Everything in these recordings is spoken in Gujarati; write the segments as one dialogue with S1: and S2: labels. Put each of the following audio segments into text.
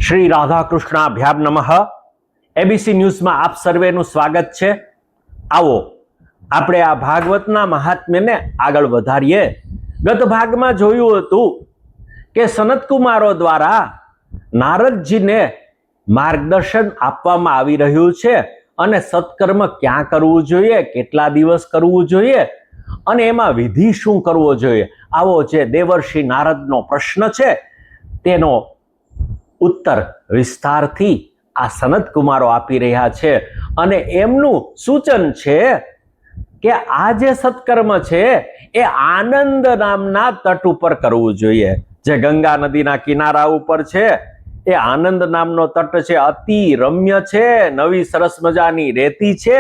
S1: શ્રી રાધાકૃષ્ણાભ્યામ નમઃ. એબીસી ન્યૂઝમાં આપ સર્વેનું સ્વાગત છે. આવો આપણે આ ભાગવતના મહાત્મ્યને આગળ વધારીએ. ગત ભાગમાં જોયું હતું કે સનતકુમારો દ્વારા નારદજીને માર્ગદર્શન આપવામાં આવી રહ્યું છે અને સત્કર્મ ક્યાં કરવું જોઈએ, કેટલા દિવસ કરવું જોઈએ અને એમાં વિધિ શું કરવો જોઈએ. આવો જે દેવર્ષિ નારદનો પ્રશ્ન છે તેનો ઉત્તર વિસ્તારથી આ સનત કુમારો આપી રહ્યા છે અને એમનું સૂચન છે કે આ જે સત્કર્મ છે એ આનંદ નામના તટ ઉપર કરવું જોઈએ, જે ગંગા નદીના કિનારા ઉપર છે. એ આનંદ નામનો તટ છે, અતિ રમ્ય છે, નવી સરસ મજાની રેતી છે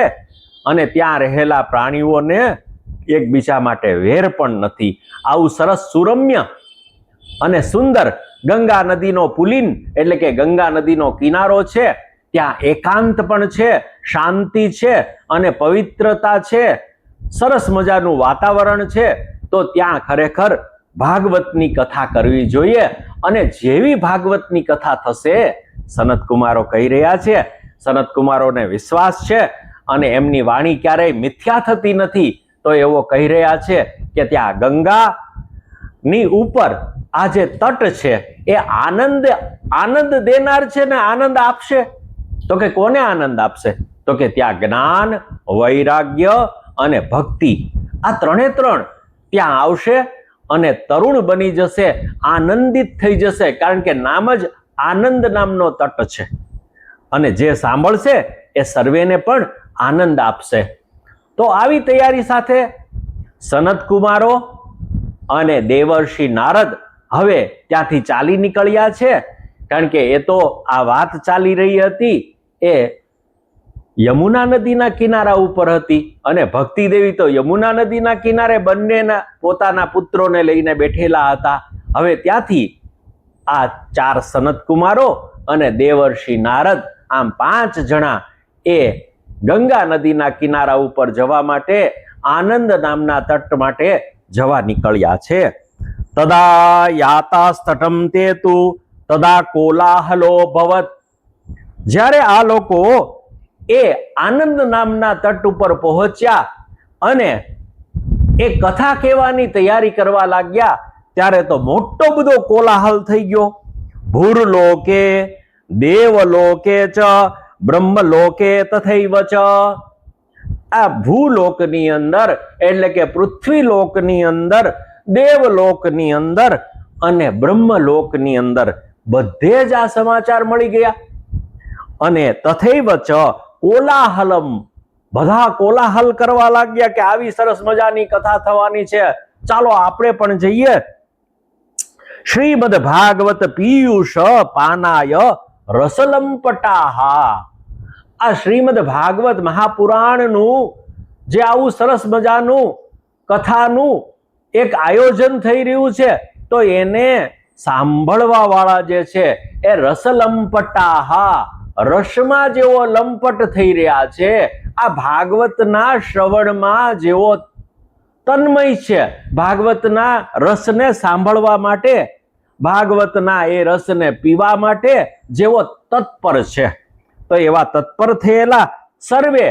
S1: અને ત્યાં રહેલા પ્રાણીઓને એકબીજા માટે વેર પણ નથી. આવું સરસ સુરમ્ય અને સુંદર ગંગા નદીનો પુલિન એટલે કે ગંગા નદીનો કિનારો છે. ત્યાં એકાંત પણ છે, શાંતિ છે અને પવિત્રતા છે, સરસ મજાનું વાતાવરણ છે. તો ત્યાં ખરેખર ભાગવતની કથા કરવી જોઈએ. અને જેવી ભાગવતની કથા થશે, સનત કુમારો કહી રહ્યા છે, સનત કુમારોને વિશ્વાસ છે અને એમની વાણી ક્યારેય મિથ્યા થતી નથી. તો એવો કહી રહ્યા છે કે ત્યાં ગંગા ની ઉપર આ જે તટ છે એ આનંદ દેનાર છે ને આનંદ આપશે. તો કે કોને આનંદ આપશે? તો કે ત્યાં જ્ઞાન, વૈરાગ્ય અને ભક્તિ આ ત્રણે ત્રણ ત્યાં આવશે અને તરુણ બની જશે, આનંદિત થઈ જશે. કારણ કે નામ જ આનંદ નામનો તટ છે અને જે સાંભળશે એ સર્વેને પણ આનંદ આપશે. તો આવી તૈયારી સાથે સનત કુમારો અને દેવર્ષિ નારદ હવે ત્યાંથી ચાલી નીકળ્યા છે. કારણ કે એ તો આ વાત ચાલી રહી હતી એ યમુના નદીના કિનારા ઉપર હતી અને ભક્તિ દેવી તો યમુના નદીના કિનારે બંનેના પોતાના પુત્રોને લઈને બેઠેલા હતા. હવે ત્યાંથી આ ચાર સનત કુમારો અને દેવર્ષિ નારદ આમ 5 જણા એ ગંગા નદીના કિનારા ઉપર જવા માટે, આનંદ નામના તટ માટે જવા નીકળ્યા છે. તદા યાતાસ્તટમ તેતુ તદા કોલાહલો ભવત. જ્યારે આ લોકો એ આનંદ નામના તટ ઉપર પહોંચ્યા અને એ કથા કહેવાની તૈયારી કરવા લાગ્યા ત્યારે તો મોટો બધો કોલાહલ થઈ ગયો. ભૂરલોકે દેવલોકે ચ બ્રહ્મલોકે તથૈવ ચ. આ ભૂલોકની અંદર એટલે કે પૃથ્વીલોકની અંદર, દેવલોકની અંદર અને બ્રહ્મલોકની અંદર બધે જ આ સમાચાર મળી ગયા. અને તથૈવ ચ કોલાહલમ, બધા કોલાહલ કરવા લાગ્યા કે આવી સરસ મજાની કથા થવાની છે, ચાલો આપણે પણ જઈએ. શ્રીમદ ભાગવત પીયુષ પાનાય રસલંપટાહા. આ શ્રીમદ ભાગવત મહાપુરાણનું જે આવું સરસ મજાનું કથાનું એક આયોજન થઈ રહ્યું છે તો એને સાંભળવા વાળા જે છે એ રસલંપટાહા, રસમાં જેવો લંપટ થઈ રહ્યા છે. આ ભાગવતના શ્રવણમાં જેવો તન્મય છે, ભાગવતના રસને સાંભળવા માટે, ભાગવતના એ રસને પીવા માટે જેવો તત્પર છે. તો એવા તત્પર થયેલા સર્વે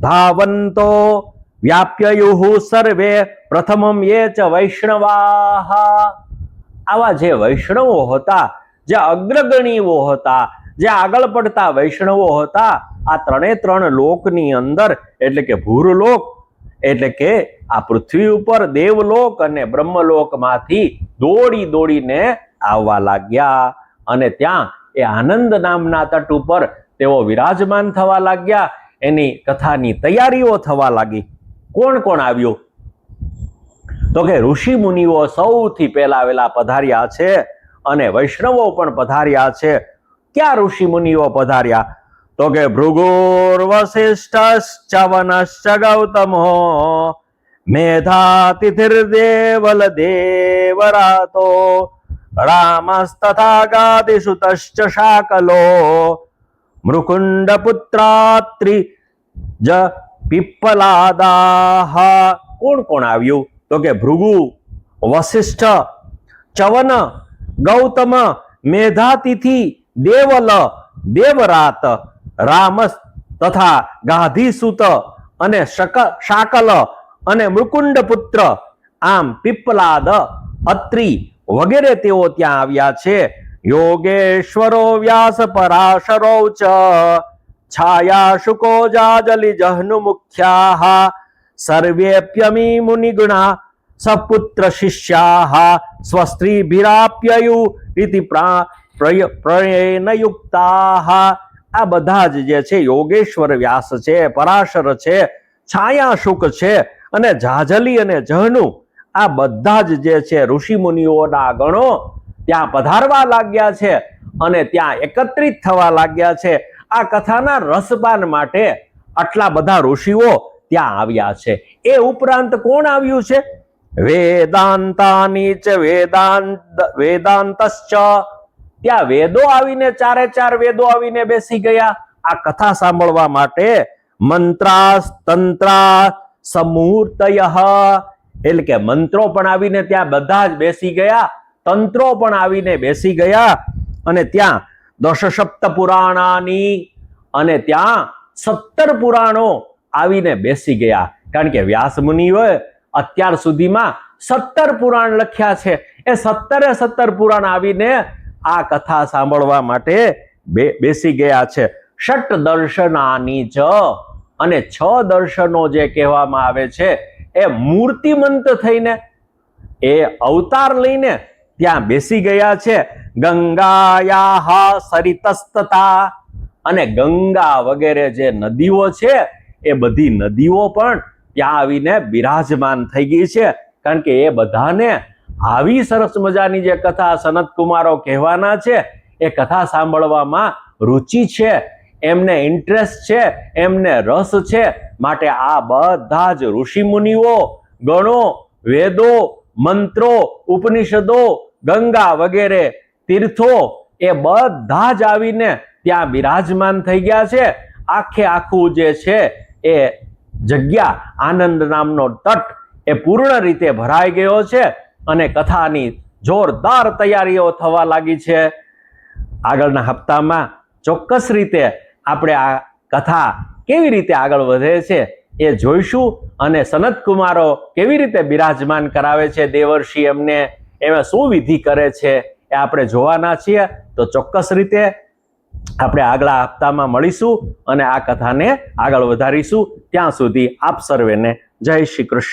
S1: ધાવંતો વ્યાપ્યયુઃ સર્વે પ્રથમમ યે ચ વૈષ્ણવાહ. આવા જે વૈષ્ણવો હતા, જે અગ્રગણીઓ હતા, જે આગળ પડતા વૈષ્ણવો હતા, આ ત્રણ લોકની અંદર એટલે કે ભૂરલોક એટલે કે આ પૃથ્વી ઉપર દેવલોક અને બ્રહ્મલોકમાંથી દોડીને આવવા લાગ્યા અને ત્યાં એ આનંદ નામના તટ ઉપર તેઓ વિરાજમાન થવા લાગ્યા. એની કથાની તૈયારીઓ થવા લાગી. કોણ કોણ આવ્યું? તો કે ઋષિ મુનિઓ સૌથી પહેલા પધાર્યા છે અને વૈષ્ણવો પણ પધાર્યા છે. ક્યાં ઋષિ મુનિઓ પધાર્યા? તો કે ભૃગુર વસિષ્ઠશ્ચ વનશ્ચ ગૌતમો મેધાતિથિર્દેવલ દેવરાતો રામસ્તથા ગાદિસુતશ્ચ શાકલો મૃકુંડ પુત્રાત્રિ જ પીપ્પલાદાહ. કોણ કોણ આવ્યું? તો કે ભૃગુ, વસિષ્ઠ, ચવન, ગૌતમ, મેધાતિથિ દેવલ, દેવરાત, રામ તથા ગાધીસુત અને શાકલ અને મૃકુંડ પુત્ર, આમ પીપલાદ, અત્રિ વગેરે તેઓ ત્યાં આવ્યા છે. યોગેશ્વરો વ્યાસ પરાશરો ચ છાયા શુકો જાજલિ જહ્નુ મુખ્યાઃ સર્વેપ્યમી મુનિગુણા સપુત્ર શિષ્યાઃ સ્વસ્ત્રીભિરાપ્યયુ ઇતિ પ્રણયયુક્તાઃ. આ બધા જ જે છે યોગેશ્વર વ્યાસ છે, પરાશર છે, છાયા શુક છે અને જાજલી અને જહ્નુ, આ બધા જ જે છે ઋષિ મુનિઓના ગણો ત્યાં પધારવા લાગ્યા છે અને ત્યાં એકત્રિત થવા લાગ્યા છે. આ કથાના રસપાન માટે આટલા બધા ઋષિઓ ત્યાં આવ્યા છે. એ ઉપરાંત કોણ આવ્યું છે? વેદાંતાની ચ વેદાંતશ્ચ, ત્યાં વેદો આવીને ચારે ચાર વેદો આવીને બેસી ગયા આ કથા સાંભળવા માટે. મંત્રા તંત્રા સમૂર્તય, એટલે કે મંત્રો પણ આવીને ત્યાં બધા જ બેસી ગયા, તંત્રો પણ આવીને બેસી ગયા અને ત્યાં દશસપ્ત પુરાણાની, અને ત્યાં 17 પુરાણો આવીને બેસી ગયા. કારણ કે વ્યાસ મુનિઓએ અત્યાર સુધીમાં 17 પુરાણ લખ્યા છે. એ 17 પુરાણ આવીને આ કથા સાંભળવા માટે બેસી ગયા છે. ષટ દર્શનાની જ, અને 6 દર્શનો જે કહેવામાં આવે છે એ મૂર્તિમંત થઈને, એ અવતાર લઈને ત્યાં બેસી ગયા છે. ગંગાયાહ સરિતસ્તતા, અને ગંગા વગેરે જે નદીઓ છે એ બધી નદીઓ પણ ત્યાં આવીને બિરાજમાન થઈ ગઈ છે. કારણ કે એ બધાને આવી સરસ મજાની જે કથા સનત કુમારો કહેવાના છે એ કથા સાંભળવામાં રુચિ છે, એમને ઇન્ટરેસ્ટ છે, એમને રસ છે. માટે આ બધા જ ઋષિ મુનિઓ, ગણો, વેદો, મંત્રો, ઉપનિષદો, ગંગા વગેરે તીર્થો એ બધા જ આવીને ત્યાં બિરાજમાન થઈ ગયા છે. આખે આખું જે છે એ જગ્યા, આનંદ નામનો તટ એ પૂર્ણ રીતે ભરાઈ ગયો છે અને કથાની જોરદાર તૈયારીઓ થવા લાગી છે. આગળના હપ્તામાં ચોક્કસ રીતે આપણે આ કથા કેવી રીતે આગળ વધે છે એ જોઈશું, અને સનત કુમારો કેવી રીતે બિરાજમાન કરાવે છે દેવર્ષિ એમને, એમાં શું વિધિ કરે છે એ આપણે જોવાના છીએ. તો ચોક્કસ રીતે આપણે આગલા હપ્તામાં મળીશું અને આ કથાને આગળ વધારીશું. ત્યાં સુધી આપ સર્વેને જય શ્રી કૃષ્ણ.